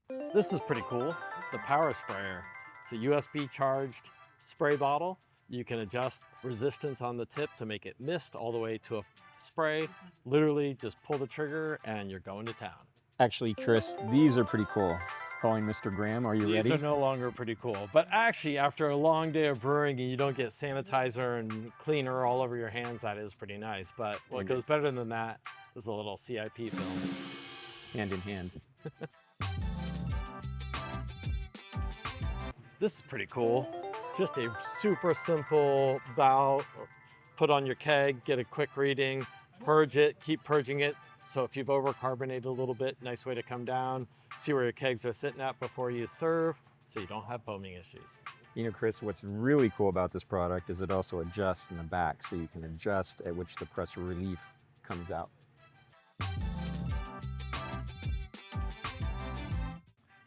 This is pretty cool. The power sprayer. It's a USB charged spray bottle. You can adjust resistance on the tip to make it mist all the way to a spray. Literally just pull the trigger and you're going to town. Actually, Chris, these are pretty cool. Calling Mr. Graham, are you These ready? are no longer pretty cool, but actually after a long day of brewing and you don't get sanitizer and cleaner all over your hands, that is pretty nice. But what goes better than that is a little CIP film. Hand in hand. This is pretty cool. Just a super simple valve, put on your keg, get a quick reading, purge it, keep purging it. So if you've overcarbonated a little bit, nice way to come down, see where your kegs are sitting at before you serve, so you don't have foaming issues. You know, Chris, what's really cool about this product is it also adjusts in the back, so you can adjust at which the pressure relief comes out.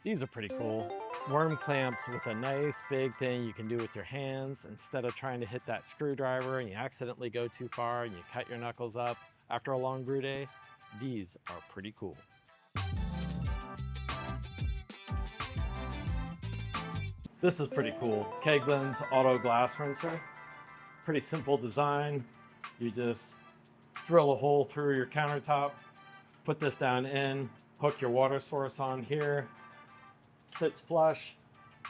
These are pretty cool. Worm clamps with a nice big thing you can do with your hands instead of trying to hit that screwdriver and you accidentally go too far and you cut your knuckles up after a long brew day. These are pretty cool. This is pretty cool. Kegland's auto glass rinser. Pretty simple design. You just drill a hole through your countertop, put this down in, hook your water source on here, sits flush,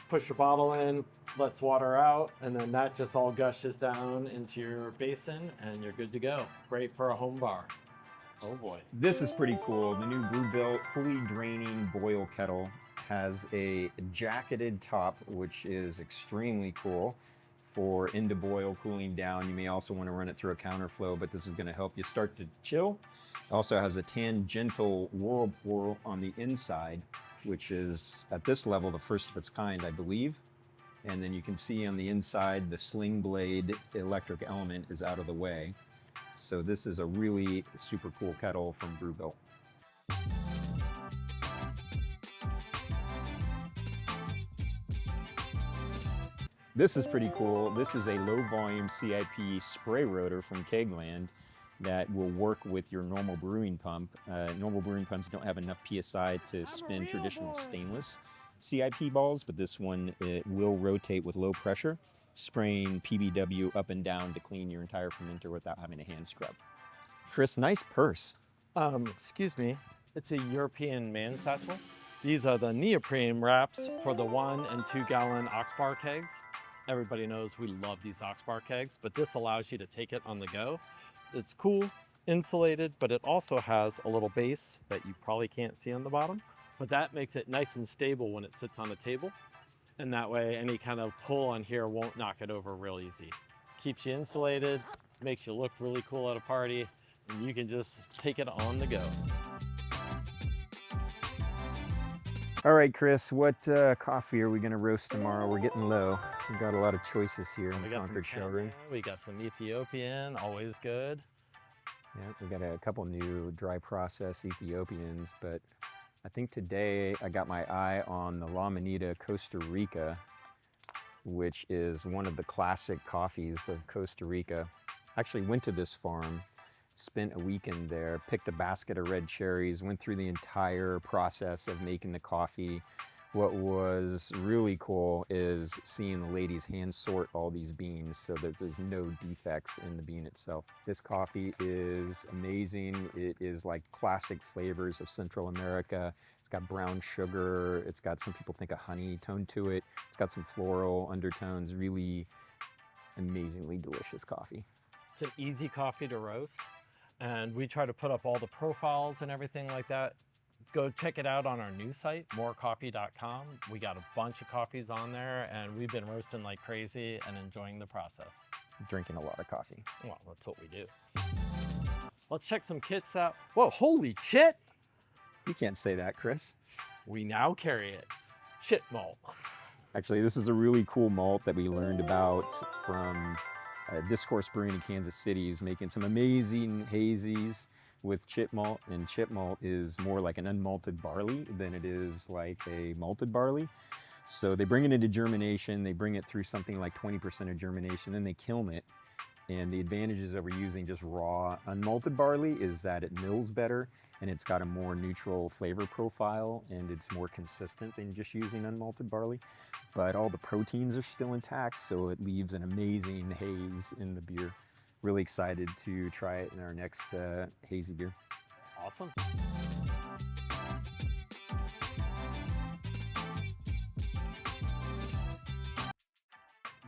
push your bottle in, lets water out, and then that just all gushes down into your basin and you're good to go. Great for a home bar. Oh boy. This is pretty cool. The new BrewBuilt fully draining boil kettle has a jacketed top, which is extremely cool for into boil cooling down. You may also want to run it through a counterflow, but this is going to help you start to chill. It also has a tangential whirlpool on the inside, which is at this level the first of its kind, I believe. And then you can see on the inside the sling blade electric element is out of the way. So this is a really super cool kettle from BrewBuilt. This is pretty cool. This is a low volume CIP spray rotor from Kegland that will work with your normal brewing pump. Normal brewing pumps don't have enough PSI to spin traditional stainless CIP balls, but this one, it will rotate with low pressure, spraying PBW up and down to clean your entire fermenter without having a hand scrub. Chris, nice purse. Excuse me, it's a European man satchel. These are the Neoprene wraps for the 1 and 2 gallon Oxebar kegs. Everybody knows we love these Oxebar kegs, but this allows you to take it on the go. It's cool, insulated, but it also has a little base that you probably can't see on the bottom, but that makes it nice and stable when it sits on the table. And that way any kind of pull on here won't knock it over real easy. Keeps you insulated, makes you look really cool at a party, and you can just take it on the go. All right, Chris, what coffee are we gonna roast tomorrow? We're getting low. We've got a lot of choices here in the Concord Showroom. We got some Ethiopian, always good. Yeah, we got a couple new dry process Ethiopians, but I think today I got my eye on the La Manita Costa Rica, which is one of the classic coffees of Costa Rica. Actually went to this farm, spent a weekend there, picked a basket of red cherries, went through the entire process of making the coffee. What was really cool is seeing the ladies hand sort all these beans so that there's no defects in the bean itself. This coffee is amazing. It is like classic flavors of Central America. It's got brown sugar. It's got, some people think, a honey tone to it. It's got some floral undertones. Really amazingly delicious coffee. It's an easy coffee to roast, and we try to put up all the profiles and everything like that. Go check it out on our new site, morecoffee.com. We got a bunch of coffees on there, and we've been roasting like crazy and enjoying the process. Drinking a lot of coffee. Well, that's what we do. Let's check some kits out. Whoa, holy Chit! You can't say that, Chris. We now carry it. Chit malt. Actually, this is a really cool malt that we learned about from Discourse Brewing in Kansas City. Is making some amazing hazies with Chit malt, and Chit malt is more like an unmalted barley than it is like a malted barley. So they bring it into germination, they bring it through something like 20% of germination, then they kiln it, And the advantages that we're using just raw unmalted barley is that it mills better and it's got a more neutral flavor profile and it's more consistent than just using unmalted barley. But all the proteins are still intact, so it leaves an amazing haze in the beer. Really excited to try it in our next hazy beer. Awesome.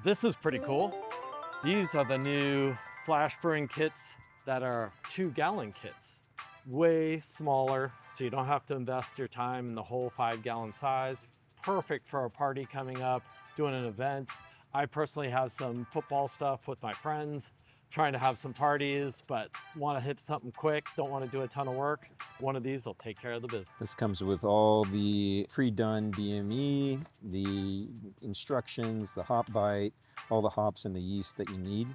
This is pretty cool. These are the new flash brewing kits that are 2-gallon kits. Way smaller, so you don't have to invest your time in the whole 5-gallon size. Perfect for a party coming up, doing an event. I personally have some football stuff with my friends, trying to have some parties, but want to hit something quick, don't want to do a ton of work. One of these will take care of the business. This comes with all the pre-done DME, the instructions, the hop bite, all the hops and the yeast that you need.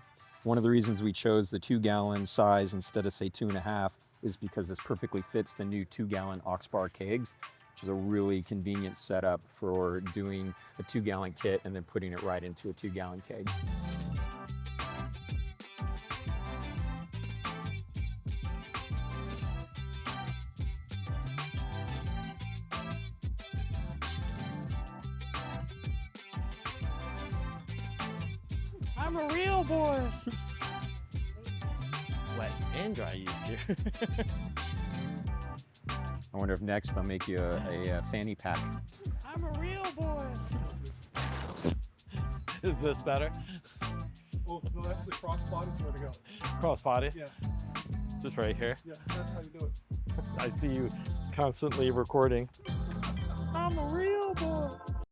One of the reasons we chose the 2-gallon size instead of say 2.5 is because this perfectly fits the new 2-gallon Oxebar kegs, which is a really convenient setup for doing a 2-gallon kit and then putting it right into a 2-gallon keg. I'm a real boy. Wet and dry yeast here. I wonder if next they'll make you a fanny pack. I'm a real boy. Is this better? Oh, no, actually cross-body's where to go. Cross body? Yeah, Just right here. yeah, that's how you do it. I see you constantly recording. I'm a real boy.